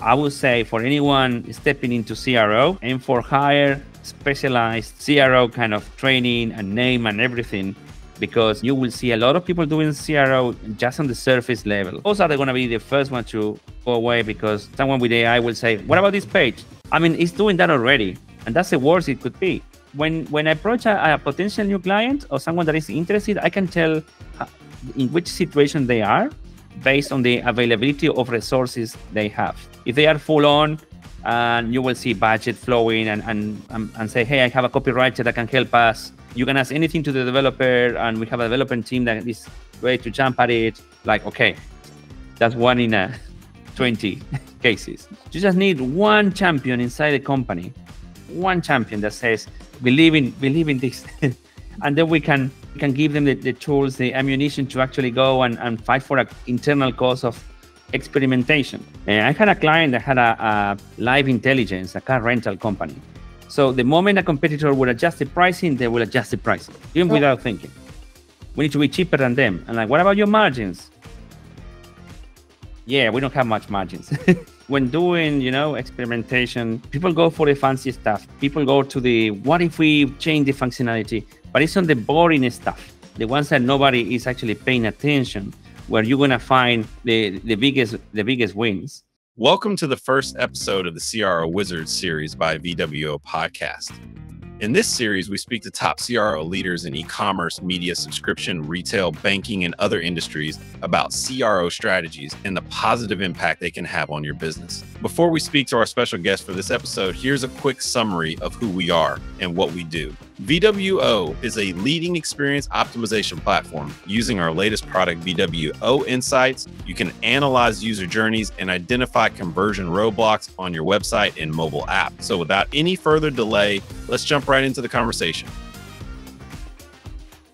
I would say for anyone stepping into CRO, aim for higher specialized CRO kind of training and name and everything, because you will see a lot of people doing CRO just on the surface level. Those are going to be the first one to go away, because someone with AI will say, what about this page? I mean, it's doing that already. And that's the worst it could be. When I approach a potential new client or someone that is interested, I can tell in which situation they are based on the availability of resources they have. If they are full on, and you will see budget flowing and say, hey, I have a copywriter that can help us. You can ask anything to the developer, and we have a development team that is ready to jump at it. Like, okay, that's 1 in 20 cases. You just need one champion inside the company, one champion that says, believe in this. And then we can give them the tools, the ammunition to actually go and fight for an internal cause of experimentation. I had a client that had a live intelligence, a car rental company. So the moment a competitor would adjust the pricing, they will adjust the pricing, even without thinking. We need to be cheaper than them. And like, what about your margins? Yeah, we don't have much margins. When doing, experimentation, people go for the fancy stuff. People go to the, what if we change the functionality? But it's on the boring stuff, the ones that nobody is actually paying attention, where you're going to find the biggest wins. Welcome to the first episode of the CRO Wizards series by VWO podcast. In this series, we speak to top CRO leaders in e-commerce, media, subscription, retail, banking, and other industries about CRO strategies and the positive impact they can have on your business. Before we speak to our special guest for this episode, here's a quick summary of who we are and what we do. VWO is a leading experience optimization platform. Using our latest product, VWO Insights, you can analyze user journeys and identify conversion roadblocks on your website and mobile app. So without any further delay, let's jump right into the conversation.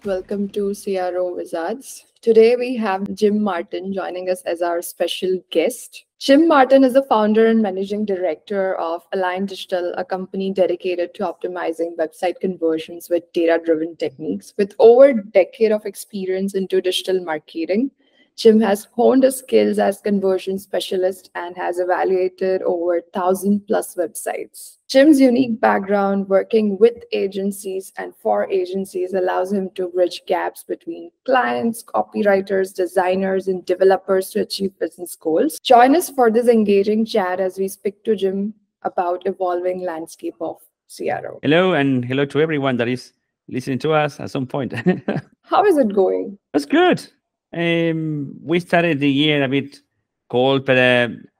Welcome to CRO Wizards. Today we have Jim Martin joining us as our special guest. Jim Martin is the founder and managing director of Align Digital, a company dedicated to optimizing website conversions with data-driven techniques. With over a decade of experience into digital marketing, Jim has honed his skills as conversion specialist and has evaluated over 1,000+ websites. Jim's unique background working with agencies and for agencies allows him to bridge gaps between clients, copywriters, designers, and developers to achieve business goals. Join us for this engaging chat as we speak to Jim about evolving landscape of CRO. Hello, and hello to everyone that is listening to us at some point. How is it going? That's good. We started the year a bit cold, but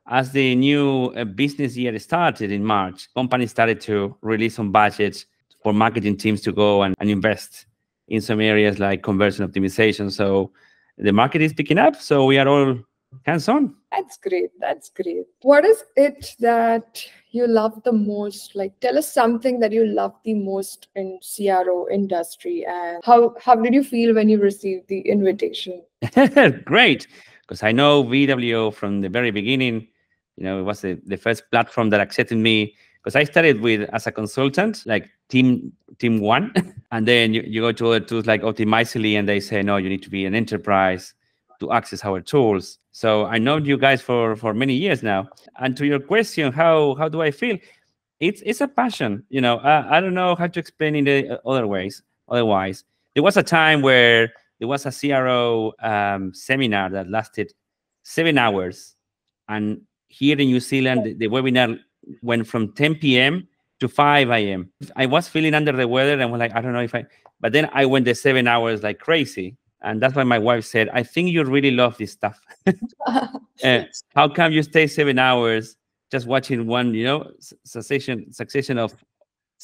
as the new business year started in March, companies started to release some budgets for marketing teams to go and invest in some areas like conversion optimization. So the market is picking up. So we are all hands-on. That's great. That's great. What is it that you love the most? Like, tell us something that you love the most in CRO industry, and how did you feel when you received the invitation? Great, because I know VWO from the very beginning. It was the first platform that accepted me, because I started as a consultant, like team one, and then you go to other tools like Optimizely, and they say, no, you need to be an enterprise to access our tools. So I know you guys for many years now. And to your question, how do I feel? It's a passion. I don't know how to explain it otherwise. There was a time where there was a CRO seminar that lasted 7 hours. And here in New Zealand, the webinar went from 10 p.m. to 5 a.m. I was feeling under the weather and was like, I don't know but then I went the 7 hours like crazy. And that's why my wife said, I think you really love this stuff. How come you stay 7 hours just watching one, succession of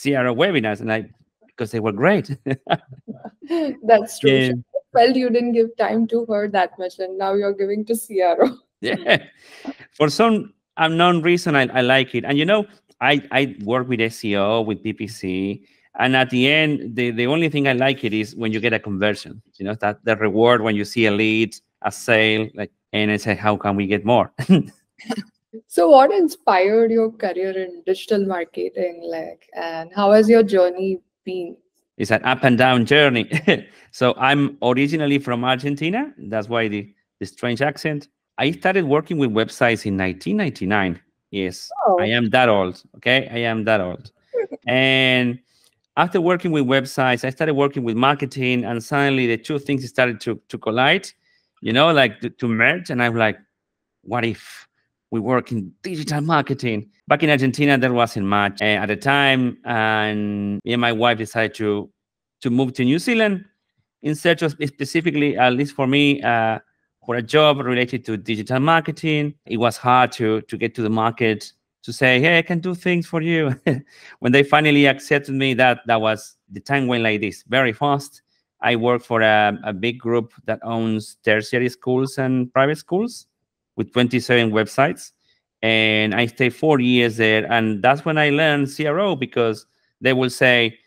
CRO webinars? And because they were great. That's true. Yeah. Well, you didn't give time to her that much, and now you're giving to CRO. Yeah. For some unknown reason, I like it. And, I work with SEO, with PPC. And at the end, the only thing I like it is when you get a conversion, that the reward when you see a lead, a sale, and I say, how can we get more? So what inspired your career in digital marketing, and how has your journey been? It's an up and down journey. So I'm originally from Argentina. That's why the strange accent. I started working with websites in 1999. Yes, I Oh, am that old. Okay, I am that old. And after working with websites, I started working with marketing, and suddenly the two things started to collide, like to merge. And I'm like, what if we work in digital marketing? Back in Argentina, there wasn't much at the time, and me and my wife decided to move to New Zealand in search of specifically, at least for me, for a job related to digital marketing. It was hard to get to the market to say, hey, I can do things for you. When they finally accepted me, that was the time went like this, very fast. I work for a big group that owns tertiary schools and private schools with 27 websites. And I stayed 4 years there. And that's when I learned CRO, because they will say,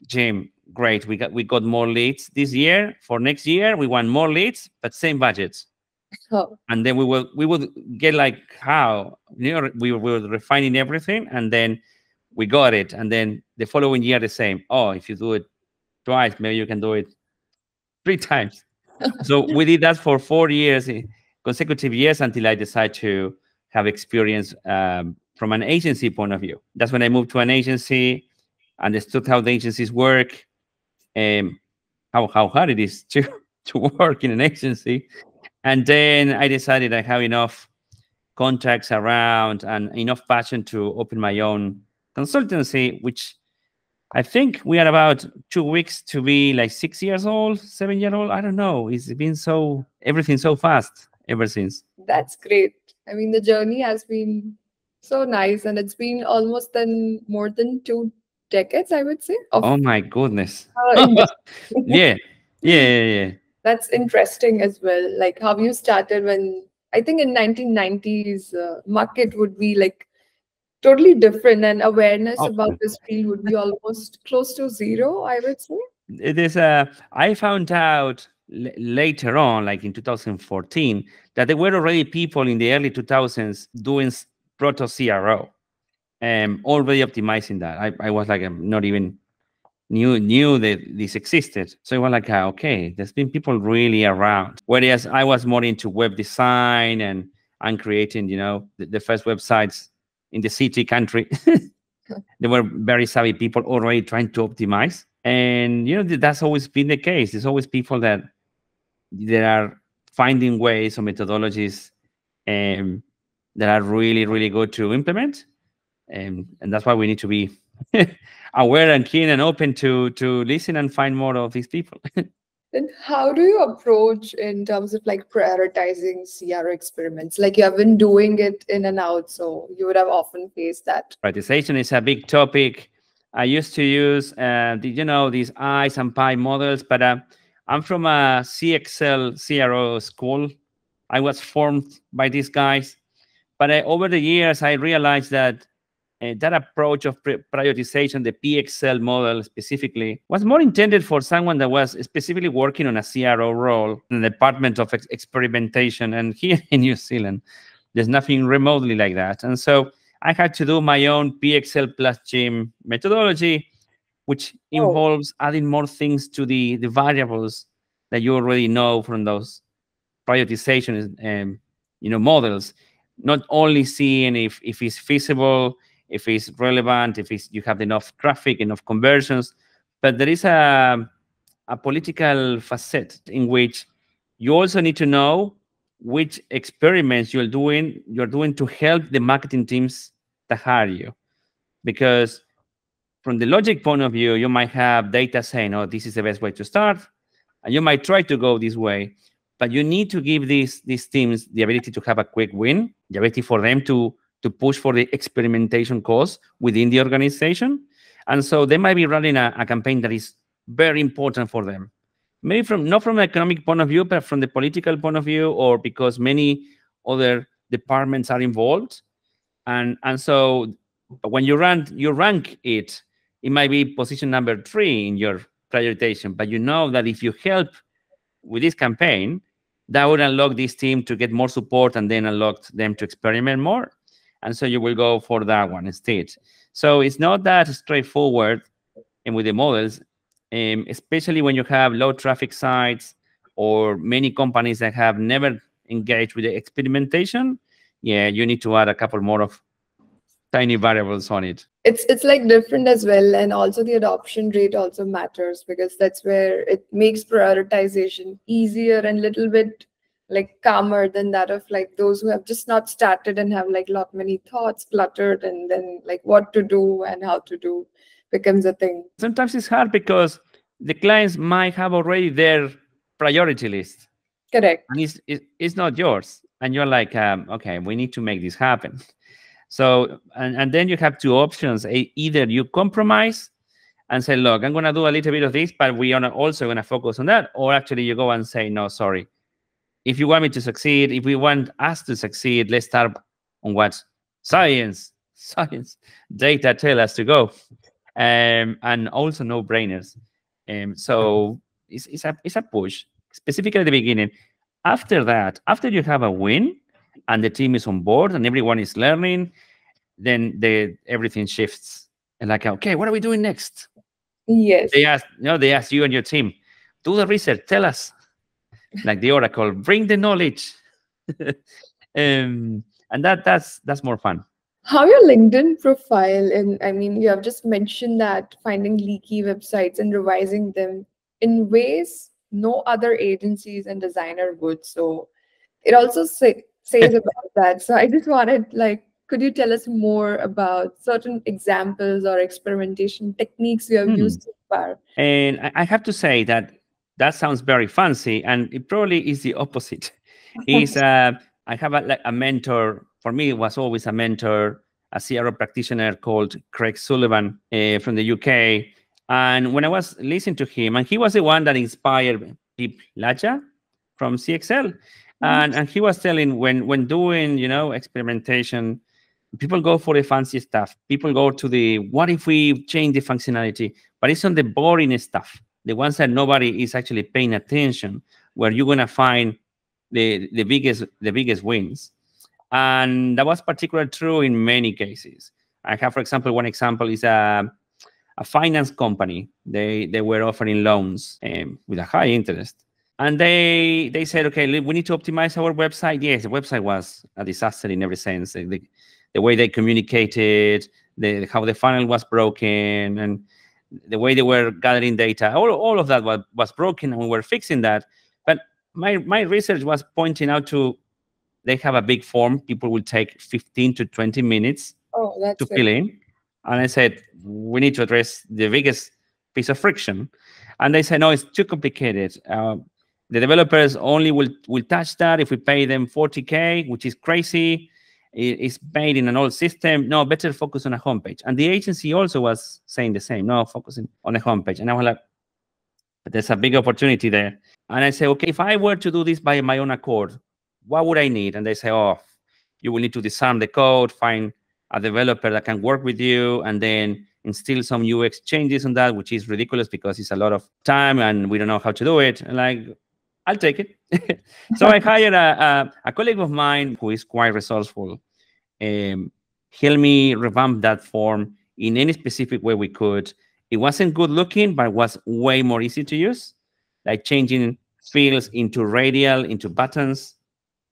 Jim, great, we got more leads this year. For next year, we want more leads, but same budgets. oh, And then we would get like, how, we were refining everything, and then we got it. And then the following year, the same. Oh, if you do it twice, maybe you can do it 3 times. So we did that for 4 years, consecutive years, until I decided to have experience from an agency point of view. That's when I moved to an agency, understood how the agencies work, how hard it is to work in an agency. And then I decided I have enough contacts around and enough passion to open my own consultancy, which I think we are about 2 weeks to be like 6 years old, 7 year old. I don't know. It's been everything so fast ever since. that's great. I mean, the journey has been so nice, and it's been almost then more than 2 decades, I would say, of Oh my goodness. industry. Yeah. Yeah. That's interesting as well. Like how you started when I think in 1990s, market would be like totally different, and awareness Oh, about this field would be almost close to zero, I would say. it is. I found out later on, like in 2014, that there were already people in the early 2000s doing proto CRO, already optimizing that. I was like, I'm not even knew that this existed. So it was like, okay, there's been people really around. Whereas I was more into web design and creating, the first websites in the city country. There were very savvy people already trying to optimize. And that's always been the case. There's always people that are finding ways or methodologies that are really, really good to implement. And that's why we need to be aware and keen and open to listen and find more of these people. Then how do you approach in terms of like prioritizing CRO experiments? Like you have been doing it in and out, so you would have often faced that. Prioritization is a big topic. I used to use these eyes and pie models, but I'm from a CXL CRO school. I was formed by these guys, but over the years I realized that that approach of prioritization, the PXL model specifically, was more intended for someone that was specifically working on a CRO role in the Department of Experimentation. And here in New Zealand, there's nothing remotely like that. And so I had to do my own PXL plus GYM methodology, which Oh, involves adding more things to the variables that you already know from those prioritization models. Not only seeing if it's feasible, if it's relevant, if you have enough traffic, enough conversions, but there is a political facet in which you also need to know which experiments you're doing to help the marketing teams that hire you. Because from the logic point of view, you might have data saying, oh, this is the best way to start, and you might try to go this way, but you need to give these teams the ability to have a quick win, the ability for them to push for the experimentation cause within the organization. And so they might be running a campaign that is very important for them. Maybe not from an economic point of view, but from the political point of view, or because many other departments are involved. And so when you rank it, it might be position number 3 in your prioritization, but you know that if you help with this campaign, that would unlock this team to get more support and then unlock them to experiment more. And so you will go for that one instead. So it's not that straightforward and with the models, especially when you have low traffic sites or many companies that have never engaged with the experimentation. Yeah, you need to add a couple more of tiny variables on it. It's like different as well, and also the adoption rate also matters, because that's where it makes prioritization easier and little bit like calmer than that of like those who have just not started and have like lot many thoughts cluttered, and then like what to do and how to do becomes a thing. Sometimes it's hard because the clients might have already their priority list, Correct. and it's not yours, and you're like, okay, we need to make this happen. So, and then you have two options. Either you compromise and say, look, I'm going to do a little bit of this, but we are also going to focus on that. Or actually you go and say, no, sorry. If you want me to succeed, if we want us to succeed, let's start on what science, data tell us to go. And also no-brainers. So it's a push, specifically at the beginning. After that, after you have a win, and the team is on board and everyone is learning, then everything shifts. And like, okay, what are we doing next? Yes. They ask you and your team, do the research, tell us. Like the oracle, bring the knowledge. And that's more fun. How your LinkedIn profile, and I mean, you have just mentioned that finding leaky websites and revising them in ways no other agencies and designer would. So it also says about that. So I just wanted, like, could you tell us more about certain examples or experimentation techniques you have used so far? And I have to say that sounds very fancy, and it probably is the opposite. I have a mentor. For me, it was always a mentor, a CRO practitioner called Craig Sullivan from the UK. And when I was listening to him, and he was the one that inspired Pip Laja from CXL. And he was telling, when doing, experimentation, people go for the fancy stuff. People go to the, what if we change the functionality? But it's on the boring stuff, the ones that nobody is actually paying attention, where you're going to find the biggest wins. And that was particularly true in many cases. I have, for example, one example is a finance company. They were offering loans with a high interest. And they said, okay, we need to optimize our website. Yes, the website was a disaster in every sense. The way they communicated, how the funnel was broken, and the way they were gathering data, all of that was broken, and we were fixing that. But my research was pointing out to, they have a big form. People will take 15 to 20 minutes to fill in. And I said, we need to address the biggest piece of friction. And they said, no, it's too complicated. The developers only will touch that if we pay them 40K, which is crazy. It's made in an old system. No, better focus on a homepage. And the agency also was saying the same. No, focusing on a homepage. And I was like, but there's a big opportunity there. And I say, okay, if I were to do this by my own accord, what would I need? And they say, oh, you will need to disarm the code, find a developer that can work with you, and then instill some UX changes on that, which is ridiculous because it's a lot of time and we don't know how to do it. And like, I'll take it. So I hired a colleague of mine who is quite resourceful. Helped me revamp that form in any specific way we could. It wasn't good looking, but it was way more easy to use, like changing fields into radial, into buttons.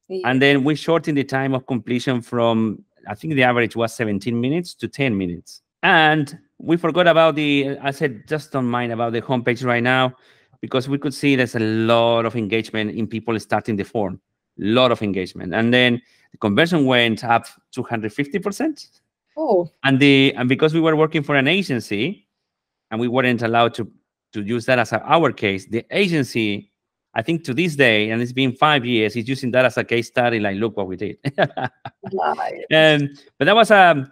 Yeah. And then we shortened the time of completion from, I think the average was 17 minutes to 10 minutes. And we forgot about I said, just don't mind about the homepage right now, because we could see there's a lot of engagement in people starting the form, a lot of engagement. And then the conversion went up 250%. Oh. And because we were working for an agency and we weren't allowed to use that as our case, the agency, I think to this day, and it's been 5 years, is using that as a case study, like, look what we did. But that was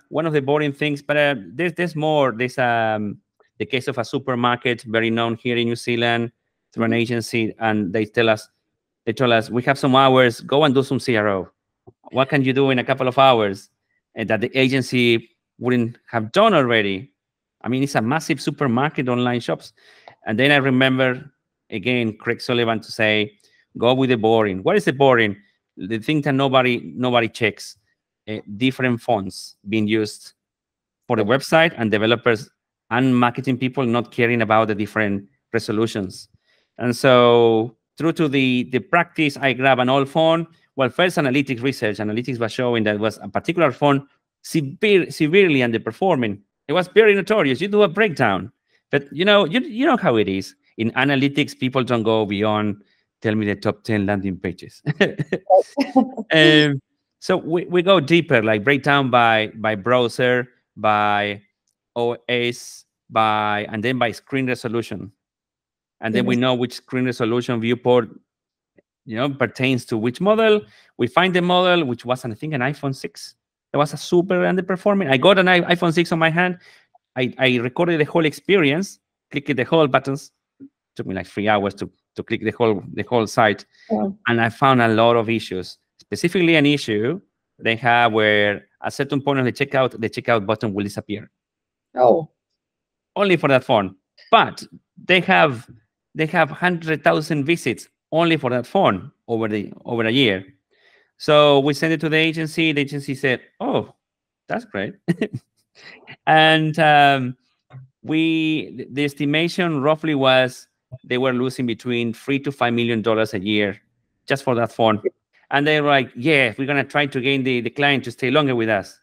one of the boring things. But there's more. There's the case of a supermarket, very known here in New Zealand, through an agency, and they told us, we have some hours, go and do some CRO. What can you do in a couple of hours that the agency wouldn't have done already? I mean, it's a massive supermarket, online shops. And then I remember, again, Craig Sullivan to say, go with the boring. What is the boring? The thing that nobody checks. Different fonts being used for the website, and developers and marketing people not caring about the different resolutions. And so through to the practice, I grab an old font. Well, first analytics research. Analytics was showing that was a particular font severely underperforming. It was very notorious. You do a breakdown, but you know how it is in analytics. People don't go beyond tell me the top 10 landing pages. So we go deeper, like breakdown by browser, by OS, and then by screen resolution, and then we know which screen resolution viewport pertains to which model. We find the model, which was, I think, an iPhone 6. It was a super underperforming. I got an iPhone 6 on my hand. I recorded the whole experience, clicked the whole buttons. It took me like 3 hours to click the whole site. Yeah. And I found a lot of issues. Specifically, an issue they have where at certain point of the checkout button will disappear. Oh. Only for that phone. But they have 100,000 visits only for that phone over a year. So we sent it to the agency. The agency said, "Oh, that's great." And the estimation roughly was they were losing between $3 to $5 million a year just for that phone. And they were like, "Yeah, we're gonna try to gain the client to stay longer with us."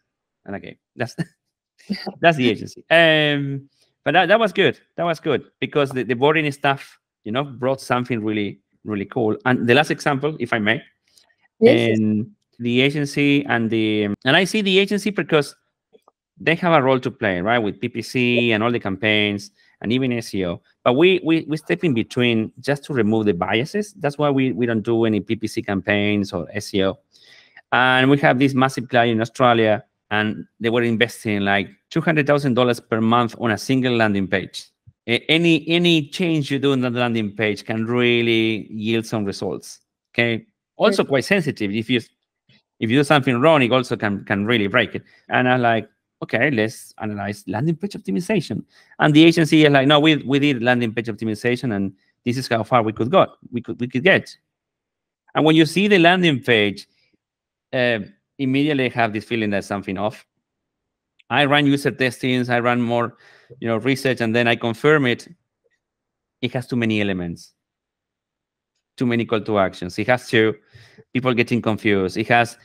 And okay, that's the agency. But that was good. That was good because the boarding staff, brought something really, really cool. And the last example, if I may, Yes. and the agency and I see the agency because they have a role to play, right, with PPC and all the campaigns and even SEO. But we step in between just to remove the biases. That's why we don't do any PPC campaigns or SEO. And we have this massive client in Australia, and they were investing like $200,000 per month on a single landing page. Any change you do on the landing page can really yield some results. Okay. Also quite sensitive. If you do something wrong, it also can really break it. And I'm like, okay, let's analyze landing page optimization. And the agency is like, no, we did landing page optimization, and this is how far we could get. And when you see the landing page, immediately have this feeling that something off. I run user testings, I run more, research, and then I confirm it. It has too many elements, too many call to actions. It has people getting confused. It has,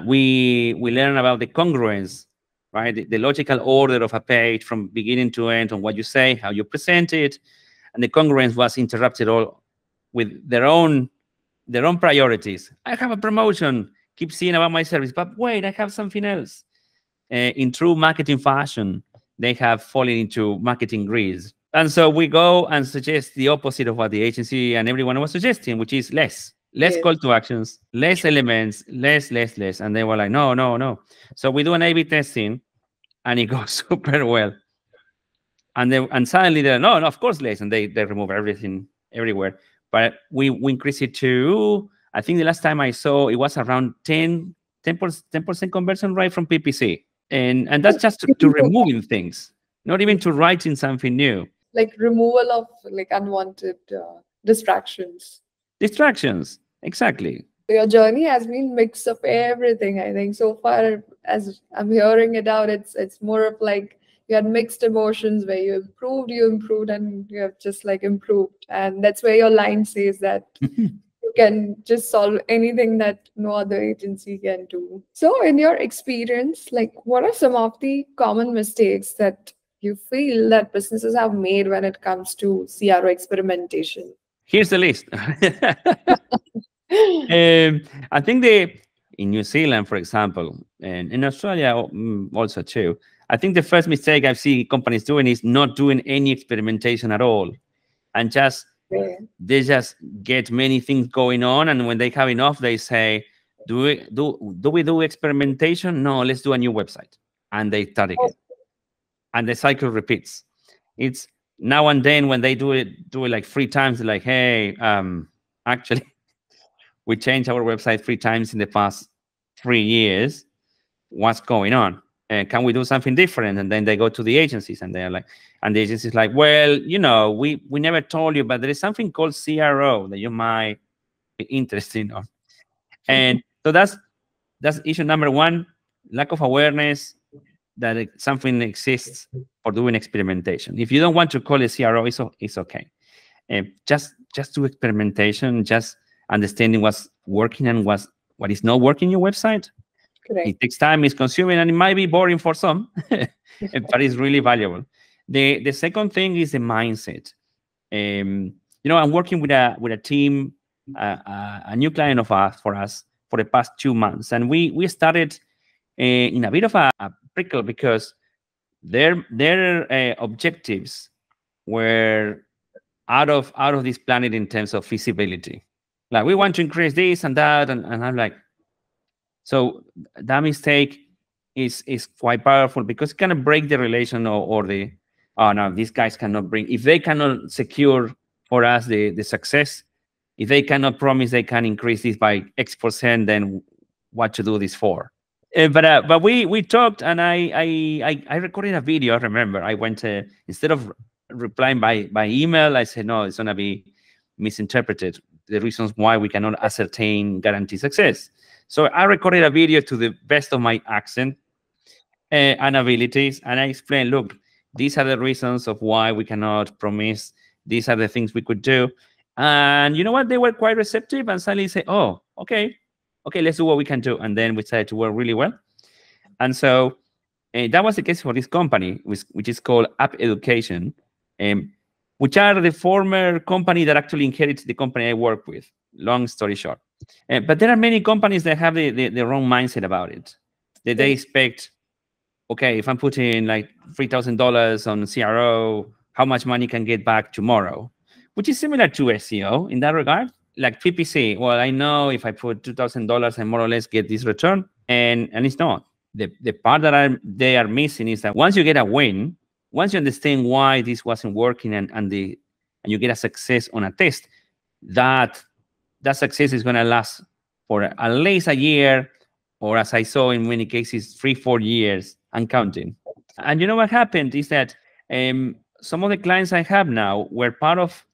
we learn about the congruence, right? The logical order of a page from beginning to end on what you say, how you present it, and the congruence was interrupted all with their own priorities. I have a promotion, keep seeing about my service, but wait, I have something else. In true marketing fashion, they have fallen into marketing grease. And so we go and suggest the opposite of what the agency and everyone was suggesting, which is less call to actions, less elements, less. And they were like, no. So we do an A/B testing, and it goes super well. And suddenly they're no, of course less, and they remove everything everywhere. But we increase it to, I think the last time I saw, it was around 10% conversion rate from PPC. And that's just to removing things, not even to writing something new. Like removal of like unwanted distractions. Distractions, exactly. Your journey has been mix of everything, I think. So far, as I'm hearing it out, it's more of like you had mixed emotions where you improved, and you have just like improved. And that's where your line says that you can just solve anything that no other agency can do. So in your experience, like what are some of the common mistakes that you feel that businesses have made when it comes to CRO experimentation? Here's the list. I think in New Zealand, for example, and in Australia also too, I think the first mistake I've seen companies doing is not doing any experimentation at all, and they just get many things going on, and when they have enough, they say, "Do we do experimentation? No, let's do a new website," and they start again, and the cycle repeats. It's now and then when they do it like 3 times, like, "Hey, actually, we changed our website 3 times in the past 3 years. What's going on? Can we do something different?" And then they go to the agencies, and they're like, and the agency's like, "Well, we never told you, but there is something called CRO that you might be interested in." And so that's issue number 1: lack of awareness that something exists for doing experimentation. If you don't want to call it CRO, it's okay. Just do experimentation, just understanding what's working and what is not working in your website, Correct. It takes time, it's consuming, and it might be boring for some, but it's really valuable. The second thing is the mindset. I'm working with a team, a new client of us for the past 2 months, and we started in a bit of a prickle because their objectives were out of this planet in terms of feasibility. Like, we want to increase this and that, and I'm like, so that mistake is quite powerful because it kind of break the relation or the, oh no, these guys cannot bring, if they cannot secure for us the success, if they cannot promise they can increase this by X%, then what to do this for? But we talked, and I recorded a video. I remember I went to, instead of replying by email, I said, no, it's gonna be misinterpreted, the reasons why we cannot ascertain guarantee success. So I recorded a video to the best of my accent and abilities, and I explained, look, these are the reasons of why we cannot promise. These are the things we could do. And you know what? They were quite receptive and suddenly say, oh, okay, let's do what we can do. And then we started to work really well. And so that was the case for this company, which is called App Education, which are the former company that actually inherited the company I work with, long story short. But there are many companies that have the wrong mindset about it. They expect, okay, if I'm putting like $3,000 on CRO, how much money can get back tomorrow? Which is similar to SEO in that regard. Like PPC, well, I know if I put $2,000, I more or less get this return, and it's not. The part that they are missing is that once you get a win, once you understand why this wasn't working, and you get a success on a test, that success is going to last for at least a year, or as I saw in many cases, 3-4 years and counting. And you know what happened is that some of the clients I have now were part of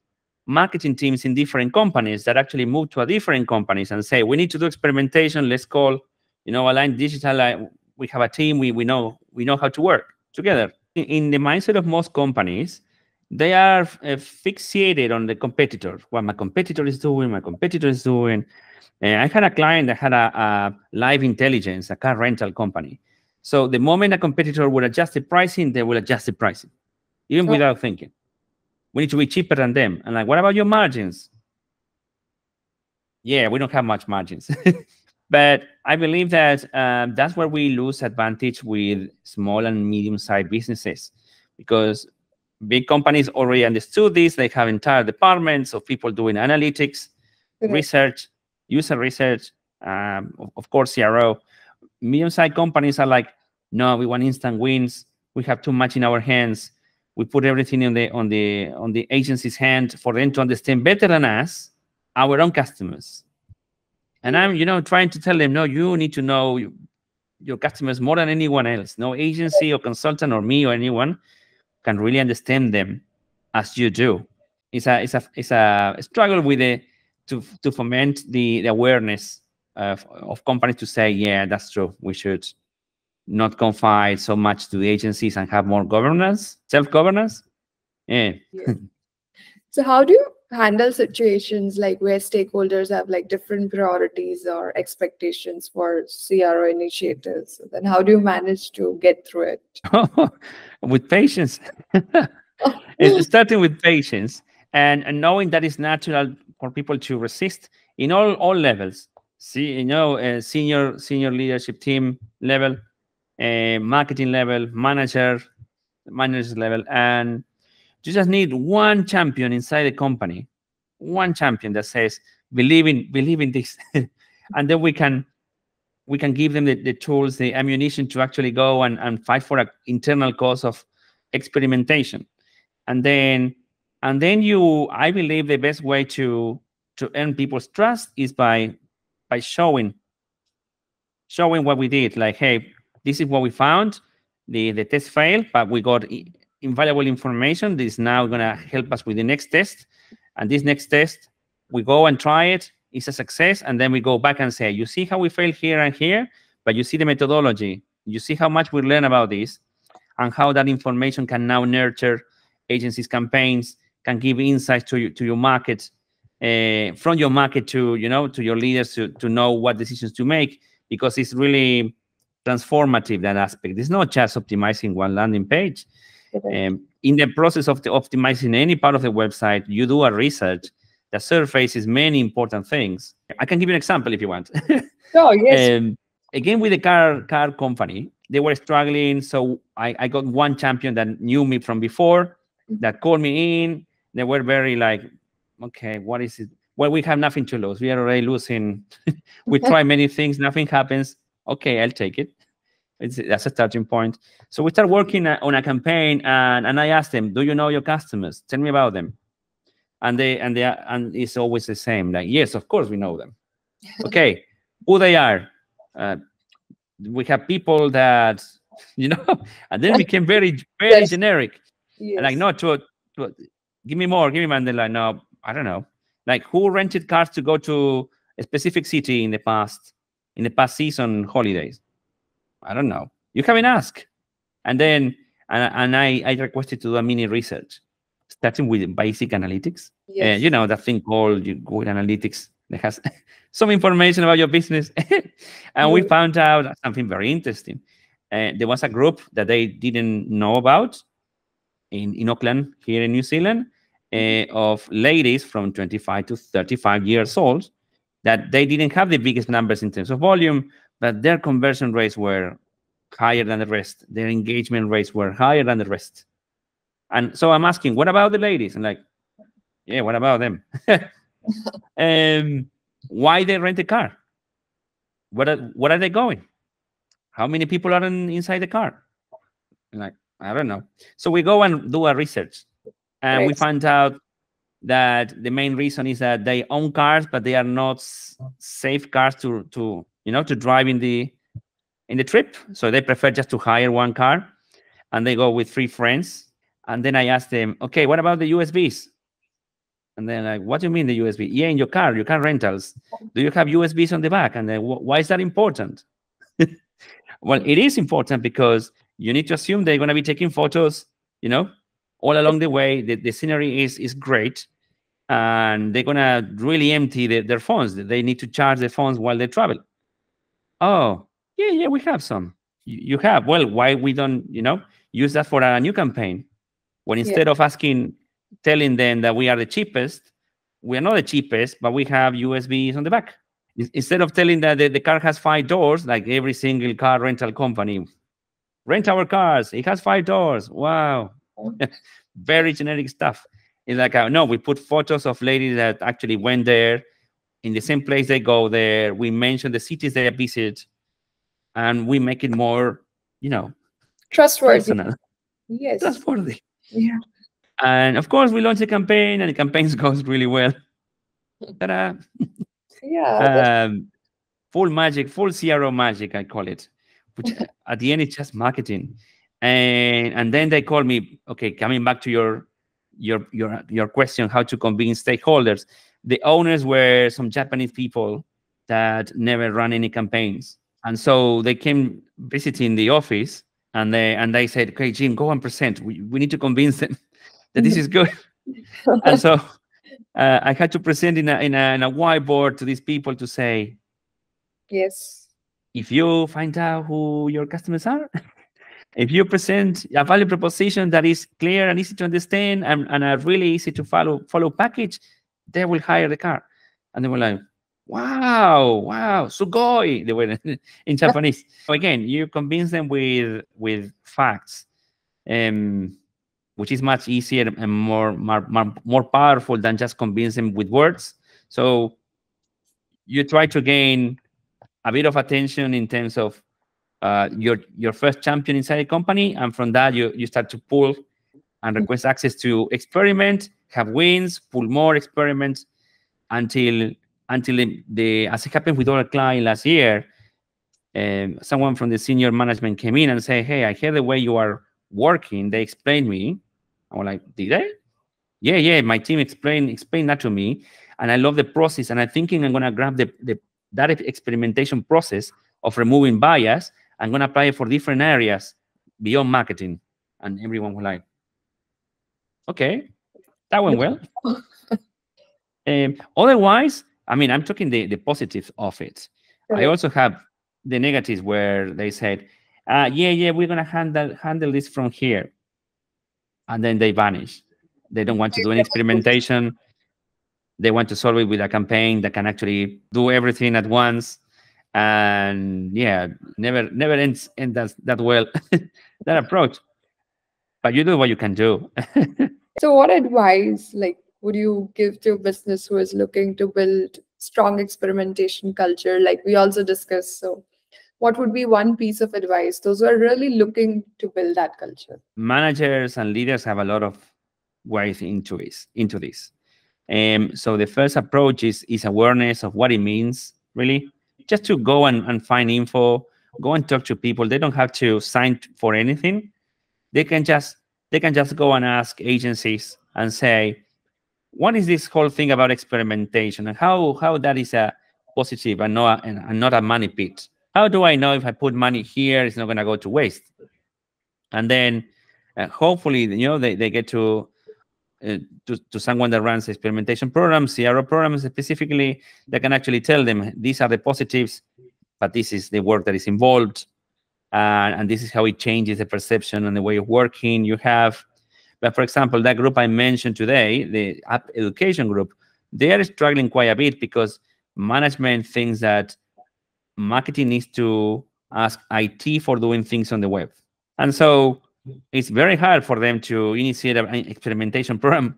marketing teams in different companies that actually moved to a different companies and say, we need to do experimentation. Let's call, Align Digital. We have a team. We know how to work together. In the mindset of most companies, they are fixated on the competitor. What my competitor is doing. I had a client that had a live intelligence, a car rental company. So the moment a competitor would adjust the pricing, they will adjust the pricing, even without thinking. We need to be cheaper than them. And like, what about your margins? Yeah, we don't have much margins. But I believe that that's where we lose advantage with small and medium-sized businesses, because big companies already understood this. They have entire departments of people doing analytics, research, user research, of course, CRO. Medium-sized companies are like, no, we want instant wins. We have too much in our hands. We put everything on the agency's hand for them to understand better than us our own customers. And I'm, trying to tell them, no, you need to know your customers more than anyone else. No agency or consultant or me or anyone can really understand them as you do. It's a struggle with to foment the awareness of companies to say, yeah, that's true. We should not confide so much to the agencies and have more governance, self-governance. Yeah. So how do you handle situations like where stakeholders have like different priorities or expectations for CRO initiatives? Then how do you manage to get through it? With patience. It's starting with patience and knowing that it's natural for people to resist in all levels. Senior leadership team level, marketing level, managers level, and you just need one champion inside the company, one champion that says, believe in this, and then we can give them the tools, the ammunition to actually go and fight for an internal cause of experimentation. And then I believe the best way to earn people's trust is by showing what we did. Like, hey, this is what we found. The test failed, but we got invaluable information. This is now going to help us with the next test. And this next test, we go and try it. It's a success. And then we go back and say, you see how we failed here and here, but you see the methodology. You see how much we learn about this and how that information can now nurture agencies' campaigns, can give insights to your market, from your market to your leaders to know what decisions to make, because it's really transformative, that aspect. It's not just optimizing one landing page. Correct. In the process of optimizing any part of the website, you do a research that surfaces many important things. I can give you an example if you want. Oh, yes. Again, with the car company, they were struggling. So I got one champion that knew me from before, that called me in. They were very like, okay, what is it? Well, we have nothing to lose. We are already losing. We try many things, nothing happens. Okay, I'll take it. That's a starting point. So we start working on a campaign, and I asked them, "Do you know your customers? Tell me about them." And it's always the same. Like, yes, of course we know them. Okay, who they are? We have people that, and then it became very Yes. generic. Yes. Like, no, give me more, and they're like, no, I don't know. Like, who rented cars to go to a specific city in the past season holidays? I don't know. You haven't asked. And then I requested to do a mini research, starting with basic analytics. Yes. That thing called Google Analytics that has some information about your business. And we found out something very interesting. There was a group that they didn't know about in Auckland, here in New Zealand, of ladies from 25 to 35 years old, that they didn't have the biggest numbers in terms of volume, but their conversion rates were higher than the rest. Their engagement rates were higher than the rest. And so I'm asking, what about the ladies? And like, yeah, what about them? Why they rent a car? What are they going? How many people are inside the car? And like, I don't know. So we go and do a research, and we find out that the main reason is that they own cars, but they are not safe cars to drive in the trip. So they prefer just to hire one car, and they go with 3 friends. And then I asked them, okay, what about the USBs? And then like, what do you mean the USB? Yeah, in your car rentals. Do you have USBs on the back? And then why is that important? Well, it is important because you need to assume they're going to be taking photos, all along the way. The scenery is great. And they're going to really empty their phones. They need to charge their phones while they travel. Oh, yeah, we have some. You have. Well, why we don't, use that for a new campaign? When instead of telling them that we are the cheapest, we are not the cheapest, but we have USBs on the back. Instead of telling that the car has 5 doors, like every single car rental company, rent our cars, it has 5 doors. Wow. Very generic stuff. It's like, no, we put photos of ladies that actually went there in the same place they go there. We mention the cities they visit, and we make it more, trustworthy. Personal. Yes. Trustworthy. Yeah. And of course, we launch a campaign, and the campaign goes really well. Ta-da. Yeah. Full magic, full CRO magic, I call it, which at the end it's just marketing. And then they call me, okay, coming back to your question, how to convince stakeholders. The owners were some Japanese people that never run any campaigns. And so they came visiting the office, and they said, okay, Jim, go and present. We need to convince them that this is good. And so I had to present in a whiteboard to these people to say, Yes. if you find out who your customers are, if you present a value proposition that is clear and easy to understand, and a really easy to follow package, they will hire the car. And they were like, wow, sugoi, they were in Japanese. So again, you convince them with facts, which is much easier and more powerful than just convince them with words. So you try to gain a bit of attention in terms of your first champion inside a company, and from that you start to pull and request access to experiment, have wins, pull more experiments until as it happened with our client last year, someone from the senior management came in and said, hey, I hear the way you are working. They explained me. I was like, did they? Yeah, my team explained that to me, and I love the process, and I'm thinking I'm going to grab that experimentation process of removing bias. I'm going to apply it for different areas beyond marketing. And everyone was like, okay, that went well. Otherwise, I mean, I'm talking the positives of it. Right. I also have the negatives where they said, yeah, we're gonna handle this from here, and then they vanish. They don't want to do any experimentation. They want to solve it with a campaign that can actually do everything at once, and yeah, never ends that well that approach. But you do what you can do. So what advice like would you give to a business who is looking to build strong experimentation culture like we also discussed? So what would be one piece of advice those who are really looking to build that culture? Managers and leaders have a lot of ways into this. So the first approach is awareness of what it means, really. Just to go and find info, go and talk to people. They don't have to sign for anything. They can just go and ask agencies and say, what is this whole thing about experimentation and how that is a positive and not a money pit? How do I know if I put money here, it's not going to go to waste? And then hopefully, they get to someone that runs experimentation programs, CRO programs specifically, that can actually tell them these are the positives, but this is the work that is involved, and this is how it changes the perception and the way of working you have. But for example, that group I mentioned today, the app education group, they are struggling quite a bit because management thinks that marketing needs to ask IT for doing things on the web. And so it's very hard for them to initiate an experimentation program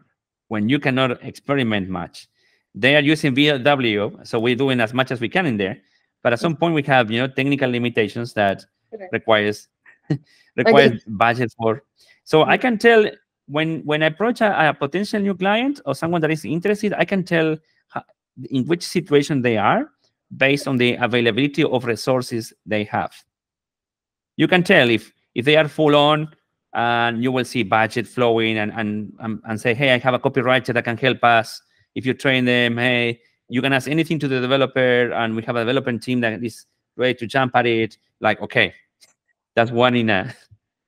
when you cannot experiment much. They are using VWO, so we're doing as much as we can in there. But at some point, we have technical limitations that requires budget for. So I can tell when I approach a potential new client or someone that is interested, I can tell in which situation they are based on the availability of resources they have. You can tell if they are full on, and you will see budget flowing and say, hey, I have a copywriter that can help us. If you train them, hey, you can ask anything to the developer, and we have a development team that is ready to jump at it. Like, okay, that's one in a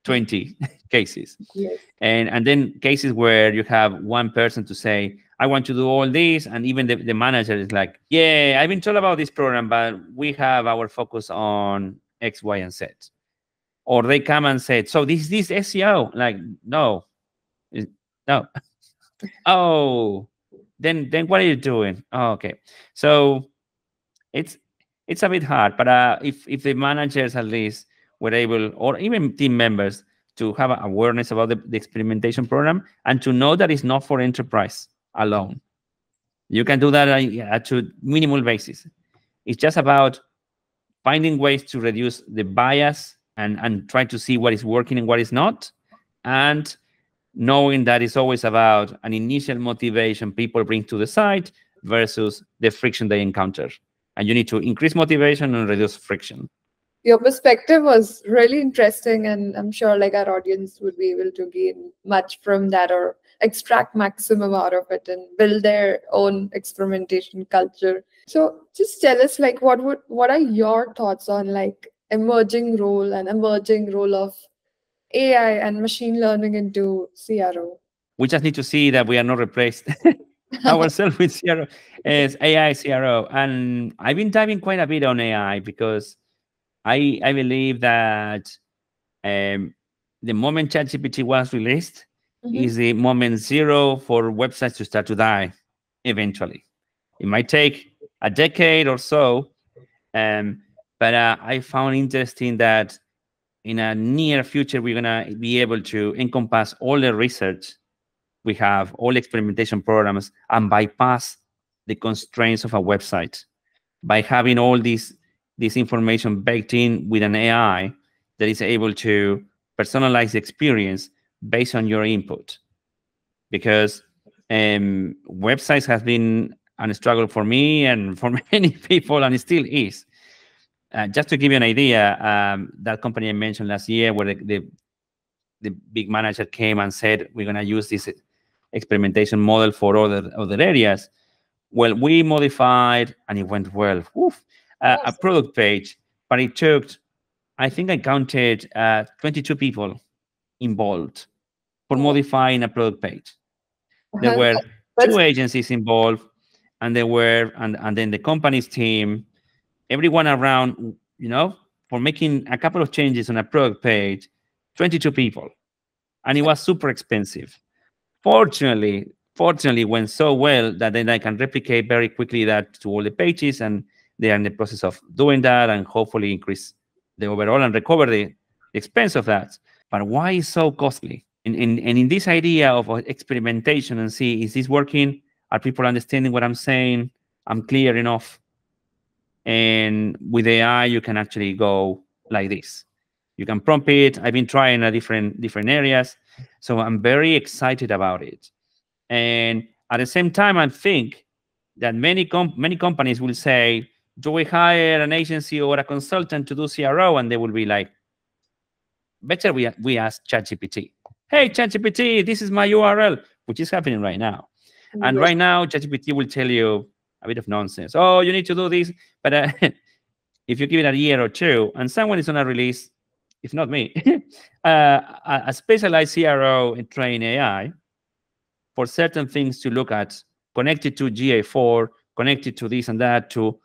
20 cases. Yes. And then cases where you have one person to say, I want to do all this, and even the manager is like, yeah, I've been told about this program, but we have our focus on X, Y, and Z. Or they come and say, so this SEO? Like, no. No. Oh, then what are you doing? Oh, okay. So it's a bit hard, but if the managers at least were able, or even team members, to have awareness about the experimentation program and to know that it's not for enterprise alone. You can do that at a minimal basis. It's just about finding ways to reduce the bias and try to see what is working and what is not, and knowing that it's always about an initial motivation people bring to the site versus the friction they encounter. And you need to increase motivation and reduce friction. Your perspective was really interesting, and I'm sure like our audience would be able to gain much from that or extract maximum out of it and build their own experimentation culture. So just tell us like what are your thoughts on like emerging role of AI and machine learning into CRO? We just need to see that we are not replaced ourselves with CRO as AI CRO. And I've been diving quite a bit on AI because I believe that the moment ChatGPT was released is the moment zero for websites to start to die eventually. It might take a decade or so, but I found interesting that in a near future, we're going to be able to encompass all the research we have, all experimentation programs, and bypass the constraints of a website by having all this information baked in with an AI that is able to personalize the experience based on your input. Because websites has been a struggle for me and for many people, and it still is. Just to give you an idea, that company I mentioned last year, where the big manager came and said, we're going to use this experimentation model for other areas. Well, we modified, and it went well. A product page, but it took, I think I counted 22 people involved for modifying a product page. There were two agencies involved, and and then the company's team, everyone around for making a couple of changes on a product page, 22 people, and it was super expensive. Fortunately, it went so well that then I can replicate very quickly that to all the pages, and they are in the process of doing that and hopefully increase the overall and recover the expense of that. But why is so costly? And in this idea of experimentation and see, is this working? Are people understanding what I'm saying? I'm clear enough. And with AI, you can actually go like this. You can prompt it. I've been trying different areas, so I'm very excited about it. And at the same time, I think that many companies will say, "Do we hire an agency or a consultant to do CRO?" And they will be like, "Better we ask ChatGPT. Hey, ChatGPT, this is my URL," which is happening right now. And Yes. right now, ChatGPT will tell you a bit of nonsense. Oh, you need to do this, but if you give it a year or two, and someone is going to release, if not me, a specialized CRO and train AI for certain things to look at, connected to GA4, connected to this and that, to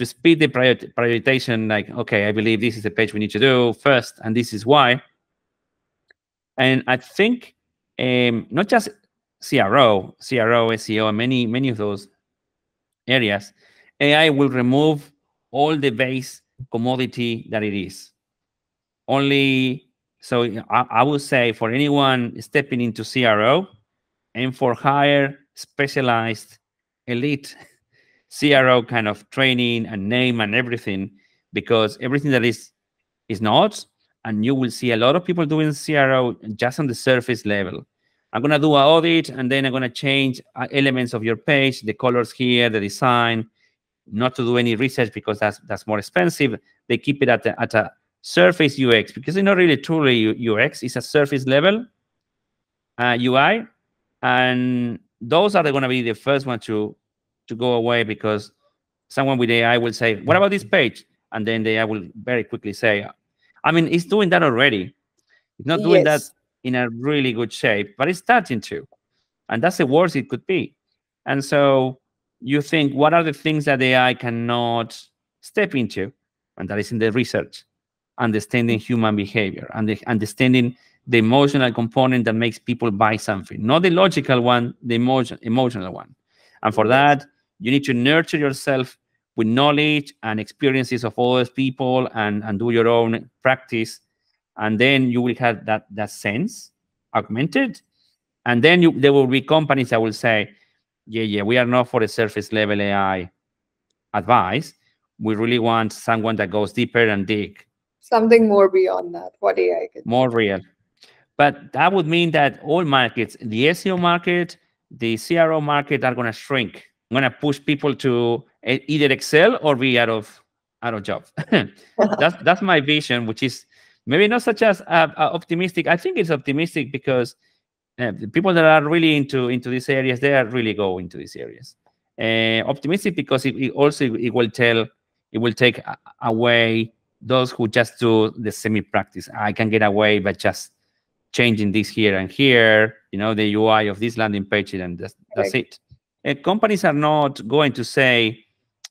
speed the prioritization. Like, okay, I believe this is the page we need to do first, and this is why. And I think not just CRO, SEO, and many of those areas, AI will remove all the base commodity that it is. Only, so I would say for anyone stepping into CRO and for higher specialized elite CRO kind of training and name and everything, because everything that is not, and you will see a lot of people doing CRO just on the surface level. I'm going to do an audit, and then I'm going to change elements of your page, the colors here, the design, not to do any research because that's more expensive. They keep it at a surface UX, because it's not really truly UX. It's a surface level UI, and those are going to be the first one to go away, because someone with AI will say, "What about this page?" And then the AI will very quickly say, I mean, it's doing that already. It's not doing that Yes. in a really good shape, but it's starting to. And that's the worst it could be. And so you think, what are the things that AI cannot step into? And that is in the research, understanding human behavior, and understanding the emotional component that makes people buy something, not the logical one, the emotional one. And for Yes. that, you need to nurture yourself with knowledge and experiences of other people, and do your own practice. And then you will have that sense augmented. And then there will be companies that will say, yeah, we are not for the surface level AI advice. We really want someone that goes deeper and dig Something more beyond that, what AI can more real. But that would mean that all markets, the SEO market, the CRO market, are going to shrink. I'm going to push people to either excel or be out of job. do. That's my vision, which is maybe not such as optimistic. I think it's optimistic because the people that are really into these areas, they are really go into these areas. Optimistic because it will take away those who just do the semi practice. I can get away by just changing this here and here, the UI of this landing page, and that's it. Companies are not going to say,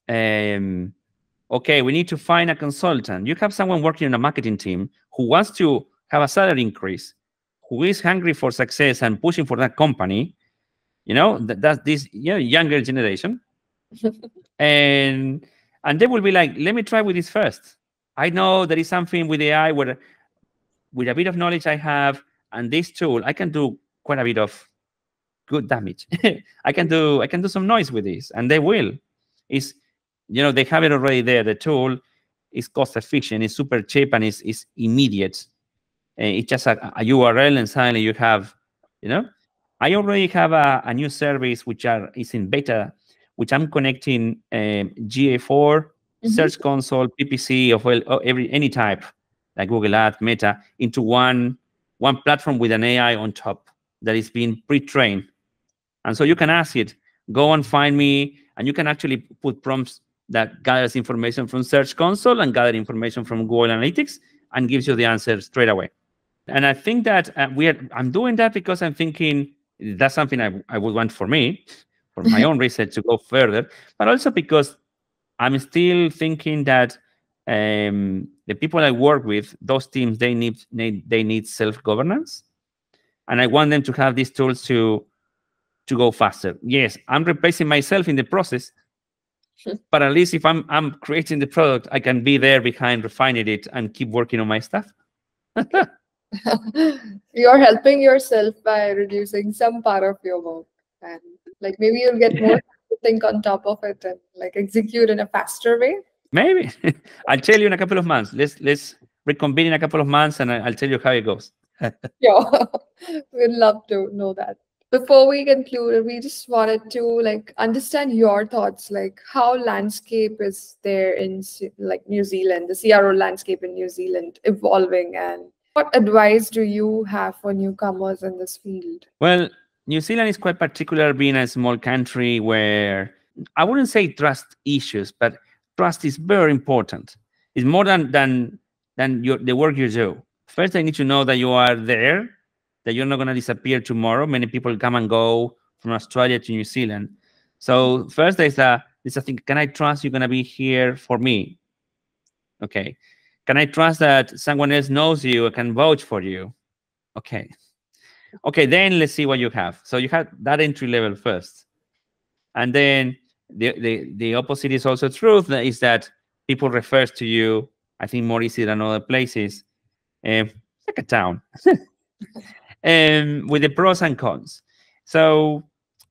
okay, we need to find a consultant. You have someone working on a marketing team who wants to have a salary increase, who is hungry for success and pushing for that company. That's this younger generation, and they will be like, let me try with this first. I know there is something with AI where, with a bit of knowledge I have and this tool, I can do quite a bit of good damage. I can do some noise with this, and they will. It's they have it already there. The tool is cost efficient, it's super cheap, and it's immediate. It's just a URL, and suddenly you have, I already have a new service which is in beta, which I'm connecting GA4, Search Console, PPC of any type, like Google Ads, Meta, into one platform with an AI on top that is being pre-trained. And so you can ask it, go and find me, and you can actually put prompts that gathers information from Search Console and gather information from Google Analytics and gives you the answer straight away. And I think that I'm doing that because I'm thinking that's something I would want for me, for my own research to go further, but also because I'm still thinking that The people I work with, those teams, they need self-governance, and I want them to have these tools to go faster. Yes, I'm replacing myself in the process, but at least if I'm creating the product, I can be there behind refining it and keep working on my stuff. You're helping yourself by reducing some part of your work, and like maybe you'll get more to think on top of it and like execute in a faster way. Maybe. I'll tell you in a couple of months. Let's reconvene in a couple of months, and I'll tell you how it goes. Yeah, we'd love to know that. Before we conclude, we just wanted to like understand your thoughts, like how landscape is there in like New Zealand, the CRO landscape in New Zealand evolving, and what advice do you have for newcomers in this field? Well, New Zealand is quite particular, being a small country where I wouldn't say trust issues, but trust is very important. It's more than the work you do. First, I need to know that you are there, that you're not going to disappear tomorrow. Many people come and go from Australia to New Zealand. So first, there's a thing: can I trust you're going to be here for me? Okay. Can I trust that someone else knows you and can vouch for you? Okay. Okay, then let's see what you have. So you have that entry level first. And then the opposite is also true, is that people refer to you, I think, more easy than other places, like a town, with the pros and cons. So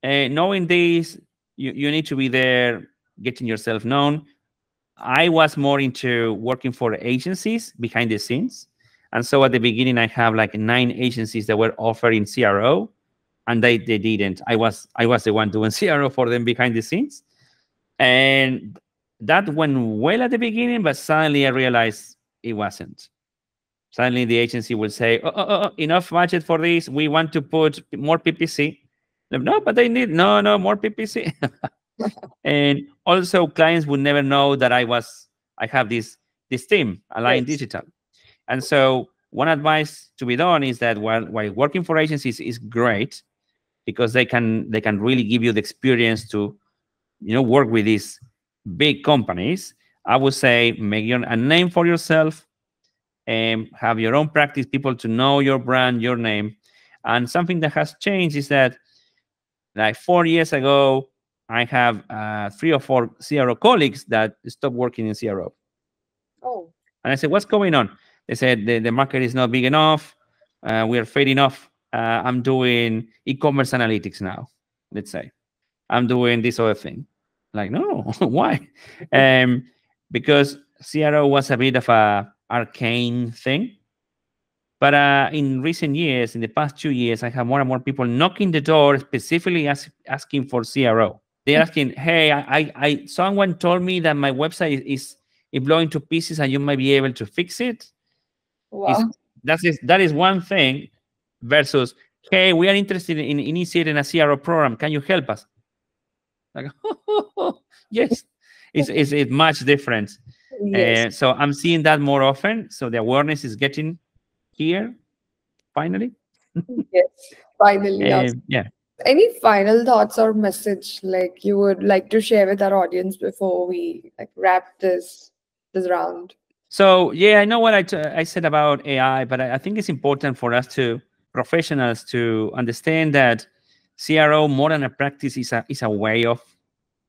knowing this, you need to be there, getting yourself known. I was more into working for agencies behind the scenes. And so at the beginning, I have like 9 agencies that were offering CRO, and they didn't. I was the one doing CRO for them behind the scenes. And that went well at the beginning, but suddenly I realized it wasn't. Suddenly the agency will say, oh, enough budget for this. We want to put more PPC. No, but they need, no, more PPC. And also clients would never know that I have this team, Align Digital. And so one advice to be done is that while working for agencies is great, because they can really give you the experience to work with these big companies, I would say make a name for yourself and have your own practice, people to know your brand, your name. And something that has changed is that like 4 years ago, I have 3 or 4 CRO colleagues that stopped working in CRO. Oh. And I said, what's going on? They said the market is not big enough. We are fading off. I'm doing e-commerce analytics now, let's say. I'm doing this other thing. Like, no, why? Because CRO was a bit of a arcane thing. But in recent years, in the past 2 years, I have more and more people knocking the door, specifically asking for CRO. They're asking, hey, someone told me that my website is blowing to pieces and you might be able to fix it. Wow. That is one thing versus, hey, we are interested in initiating a CRO program. Can you help us? Like, yes, it's much different. Yes. So I'm seeing that more often. So the awareness is getting here, finally. Yes, finally. Yeah. Any final thoughts or message like you would like to share with our audience before we like wrap this round? So yeah, I know what I said about AI, but I think it's important for us professionals to understand that CRO, more than a practice, is a way of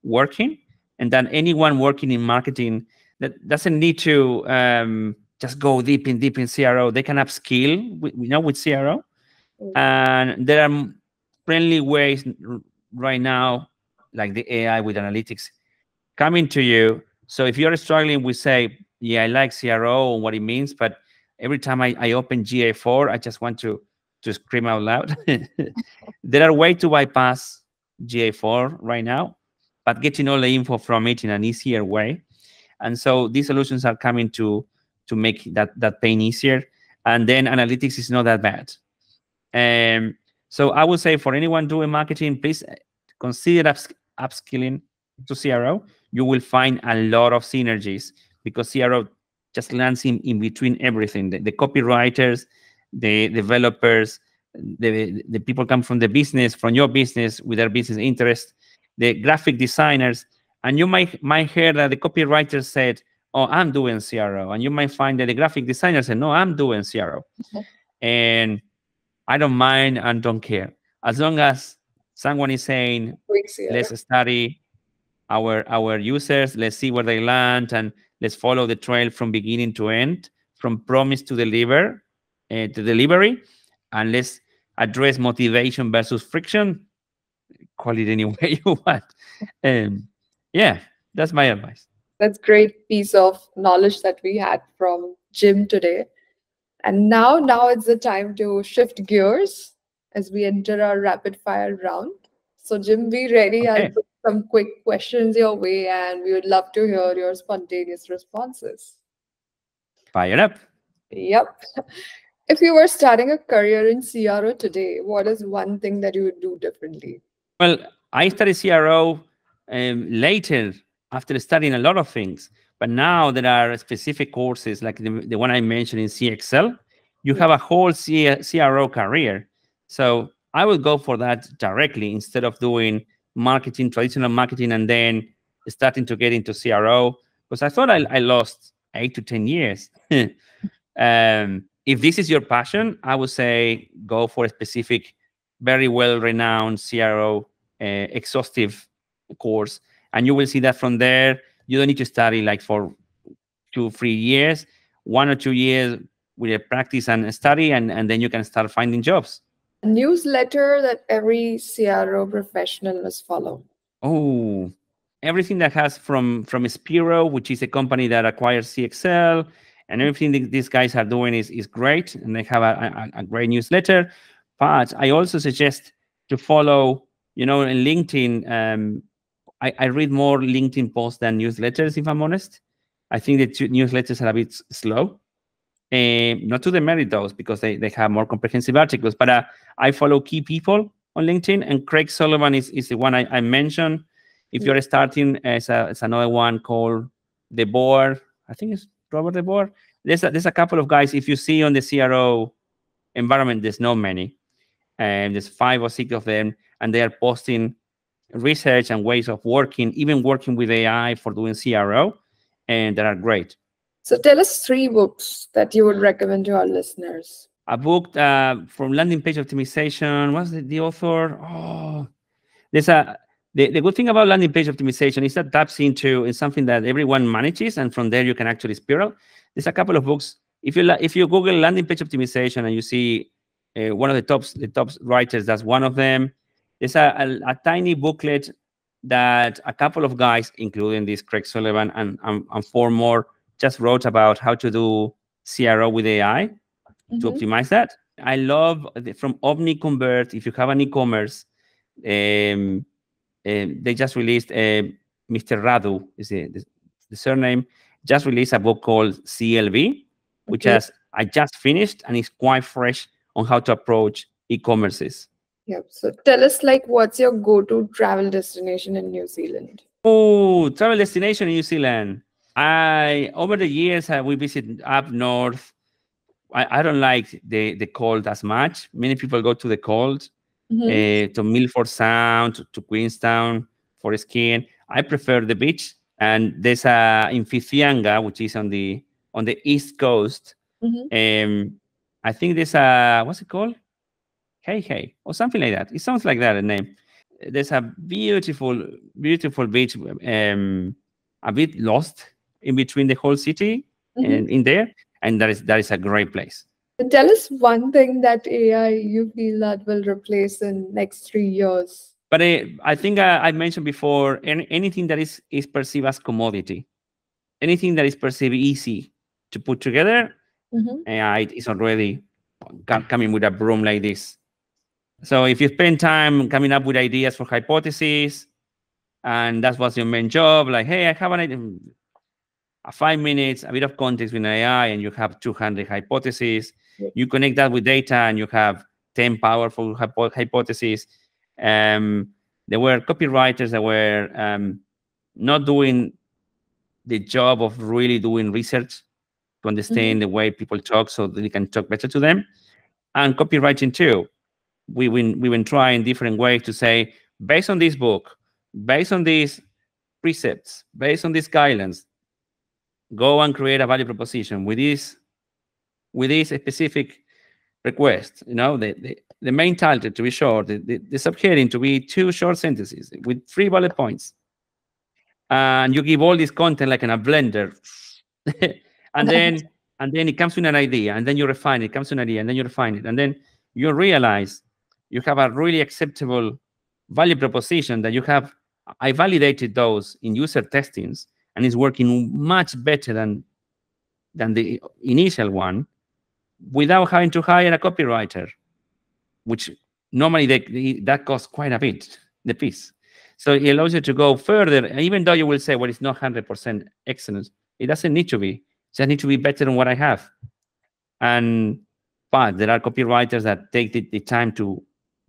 working, and that anyone working in marketing that doesn't need to just go deep in CRO. They can upskill with CRO, and there are friendly ways right now, like the AI with analytics, coming to you. So if you're struggling with, say, yeah, I like CRO and what it means, but every time I open GA4, I just want to scream out loud. There are ways to bypass GA4 right now, but getting all the info from it in an easier way. And so these solutions are coming to make that pain easier. And then analytics is not that bad. So I would say for anyone doing marketing, please consider upskilling to CRO. You will find a lot of synergies because CRO just lands in between everything. The copywriters, the developers, the people come from the business, from your business with their business interest, the graphic designers. And you might hear that the copywriter said, oh, I'm doing CRO. And you might find that the graphic designer said, no, I'm doing CRO. And I don't mind and don't care. As long as someone is saying, let's study our users, let's see where they land, and let's follow the trail from beginning to end, from promise to delivery, and let's address motivation versus friction. Call it any way you want. Yeah, that's my advice. That's great piece of knowledge that we had from Jim today. And now it's the time to shift gears as we enter our rapid fire round. So Jim, be ready. I'll Okay, put some quick questions your way and we would love to hear your spontaneous responses. fire up. Yep. If you were starting a career in CRO today, what is one thing that you would do differently? Well, I studied CRO later after studying a lot of things. But now there are specific courses like the one I mentioned in CXL. You have a whole CRO career. So I would go for that directly instead of doing marketing, traditional marketing, and then starting to get into CRO. Because I thought I lost 8 to 10 years. If this is your passion, I would say go for a specific, very well-renowned CRO exhaustive course, and you will see that from there. You don't need to study like for 2-3 years, 1 or 2 years with a practice and study, and then you can start finding jobs. A newsletter that every CRO professional must follow. Oh, everything that has from Spiro, which is a company that acquires CXL, and everything that these guys are doing is great, and they have a great newsletter. But I also suggest to follow, in LinkedIn. I read more LinkedIn posts than newsletters, if I'm honest. I think the newsletters are a bit slow. Not to demerit those because they have more comprehensive articles, but I follow key people on LinkedIn, and Craig Sullivan is the one I mentioned. If you're starting, as another one called The Board. I think it's Robert The Board. There's a couple of guys. If you see on the CRO environment, there's not many, and there's 5 or 6 of them, and they are posting research and ways of working, even working with AI for doing CRO, and that are great. So tell us 3 books that you would recommend to our listeners. A book from landing page optimization. What's the author? Oh, there's the good thing about landing page optimization is that taps into something that everyone manages, and from there you can actually spiral. There's a couple of books. If you Google landing page optimization and you see one of the top writers, that's one of them. There's a tiny booklet that a couple of guys, including this Craig Sullivan and 4 more, just wrote about how to do CRO with AI to optimize that. I love from OmniConvert. If you have an e-commerce, they just released Mr. Radu is the surname. Just released a book called CLV, which I just finished, and it's quite fresh on how to approach e-commerces. Yep. So tell us, what's your go-to travel destination in New Zealand? Oh, travel destination in New Zealand. Over the years, we visited up north. I don't like the cold as much. Many people go to the cold, to Milford Sound, to Queenstown for skiing. I prefer the beach. And there's in Whitianga, which is on the east coast. I think there's what's it called? Hey, or something like that. It sounds like that, a name. There's a beautiful beach, a bit lost in between the whole city and in there. And that is a great place. Tell us one thing that AI you feel that will replace in next 3 years. But I think I mentioned before, anything that is perceived as commodity, anything that is perceived easy to put together, AI is already coming with a broom like this. So if you spend time coming up with ideas for hypotheses, and that's what's your main job, like, hey, I have an idea, 5 minutes, a bit of context with AI, and you have 200 hypotheses. You connect that with data, and you have 10 powerful hypotheses. There were copywriters that were not doing the job of really doing research to understand the way people talk so that they can talk better to them. And copywriting too. We've been trying different ways to say, based on this book, based on these precepts, based on these guidelines, go and create a value proposition with this specific request. The main title to be short, the subheading to be 2 short sentences with 3 bullet points, and you give all this content like in a blender, and then it comes with an idea, and then you refine it. It comes to an idea, and then you refine it, and then you realize you have a really acceptable value proposition that you have. I validated those in user testings, and it's working much better than the initial one, without having to hire a copywriter, which normally that costs quite a bit, the piece. So it allows you to go further, even though you will say, well, it's not 100% excellence. It doesn't need to be. It just need to be better than what I have. But there are copywriters that take the time to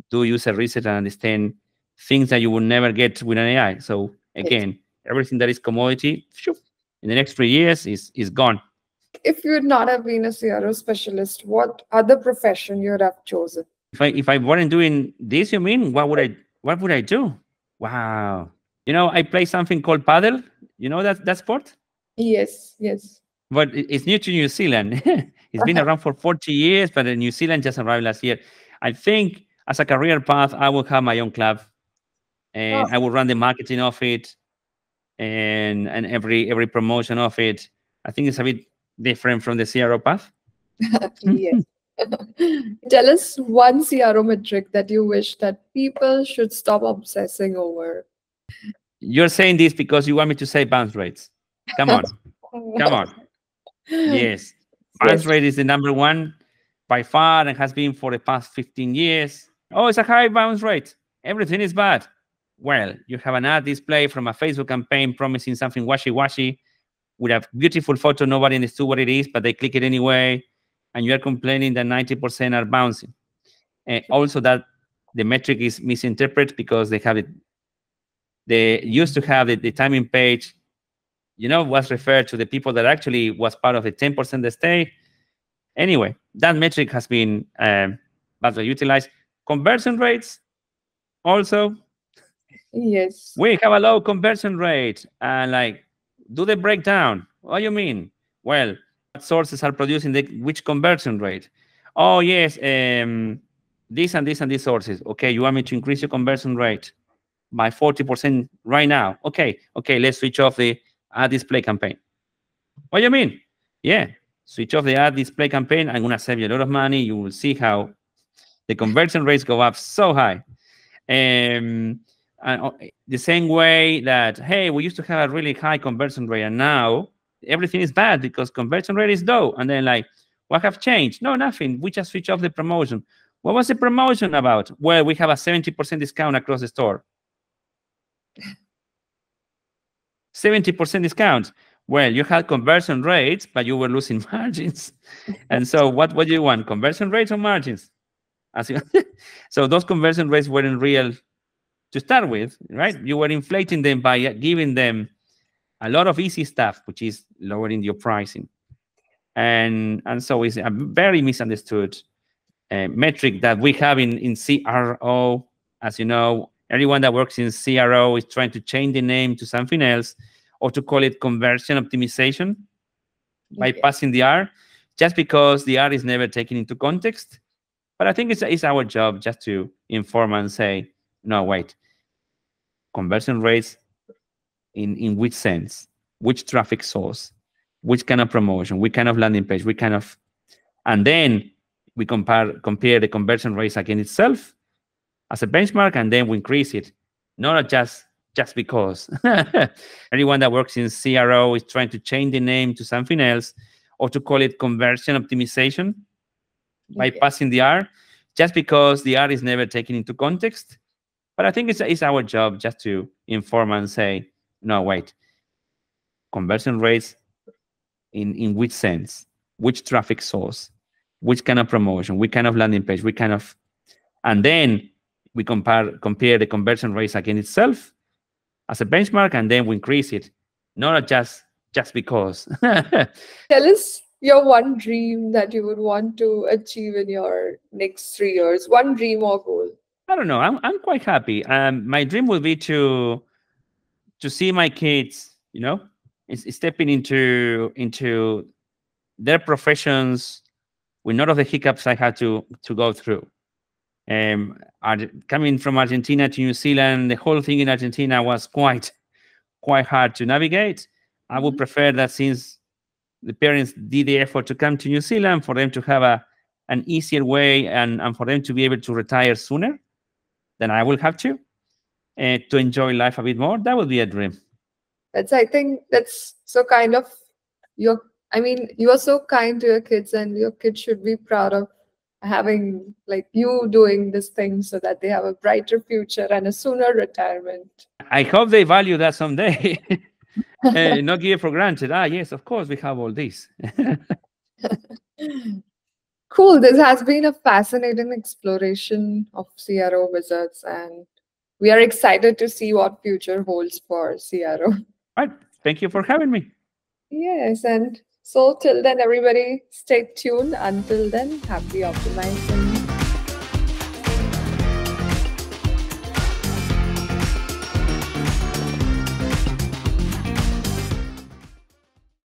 do user research and understand things that you will never get with an AI. So again, everything that is commodity, in the next 3 years is gone. If you would not have been a CRO specialist, what other profession you would have chosen? If I weren't doing this, you mean, what would I do? Wow. I play something called paddle. You know that sport? Yes. But it's new to New Zealand. It's been around for 40 years, but New Zealand just arrived last year. I think as a career path, I will have my own club, and I will run the marketing of it, and every promotion of it. I think it's a bit different from the CRO path. Yes. Tell us one CRO metric that you wish that people should stop obsessing over. You're saying this because you want me to say bounce rates. Come on. Come on. Yes. Bounce rate is the number one by far and has been for the past 15 years. Oh, it's a high bounce rate. Everything is bad. Well, you have an ad display from a Facebook campaign promising something washy-washy with a beautiful photo. Nobody understood what it is, but they click it anyway. And you are complaining that 90% are bouncing. And also that the metric is misinterpreted because they used to have the timing page, was referred to the people that actually was part of the 10% that stay. Anyway, that metric has been badly utilized. Conversion rates also. Yes. We have a low conversion rate. And do the breakdown. What do you mean? Well, what sources are producing which conversion rate? Oh, yes, this and this and these sources. Okay, you want me to increase your conversion rate by 40% right now? Okay, let's switch off the ad display campaign. What do you mean? Yeah, switch off the ad display campaign. I'm going to save you a lot of money. You will see how the conversion rates go up so high. And the same way that, hey, we used to have a really high conversion rate, and now everything is bad because conversion rate is low. And then what have changed? No, nothing. We just switch off the promotion. What was the promotion about? Well, we have a 70% discount across the store. 70% discount. Well, you had conversion rates, but you were losing margins. And so what do you want? Conversion rates or margins? So those conversion rates weren't real to start with, right? You were inflating them by giving them a lot of easy stuff, which is lowering your pricing. And so it's a very misunderstood metric that we have in CRO. As you know, everyone that works in CRO is trying to change the name to something else, or to call it conversion optimization by passing the R, just because the R is never taken into context. But I think it's our job just to inform and say, no, wait, conversion rates in which sense, which traffic source, which kind of promotion, which kind of landing page, and then we compare the conversion rates against itself as a benchmark, and then we increase it, not just because. Everyone that works in CRO is trying to change the name to something else, or to call it conversion optimization by passing the R, just because the R is never taken into context. But I think it's our job just to inform and say, no, wait, conversion rates in which sense, which traffic source, which kind of promotion, which kind of landing page, and then we compare the conversion rates against itself as a benchmark, and then we increase it, not just because. Tell us your one dream that you would want to achieve in your next 3 years. One dream or goal. I don't know. I'm quite happy. My dream would be to see my kids, stepping into their professions with none of the hiccups I had to go through. Coming from Argentina to New Zealand, the whole thing in Argentina was quite hard to navigate. I would prefer that, since the parents did the effort to come to New Zealand, for them to have an easier way and for them to be able to retire sooner than I will have to enjoy life a bit more. That would be a dream. I think that's so kind of you are so kind to your kids, and your kids should be proud of having like you doing this thing so that they have a brighter future and a sooner retirement. I hope they value that someday. Not give it for granted. Yes, of course, we have all this. Cool. This has been a fascinating exploration of CRO Wizards, and we are excited to see what future holds for CRO. Right. Thank you for having me. Yes, and so till then, everybody, stay tuned. Until then, happy optimizing.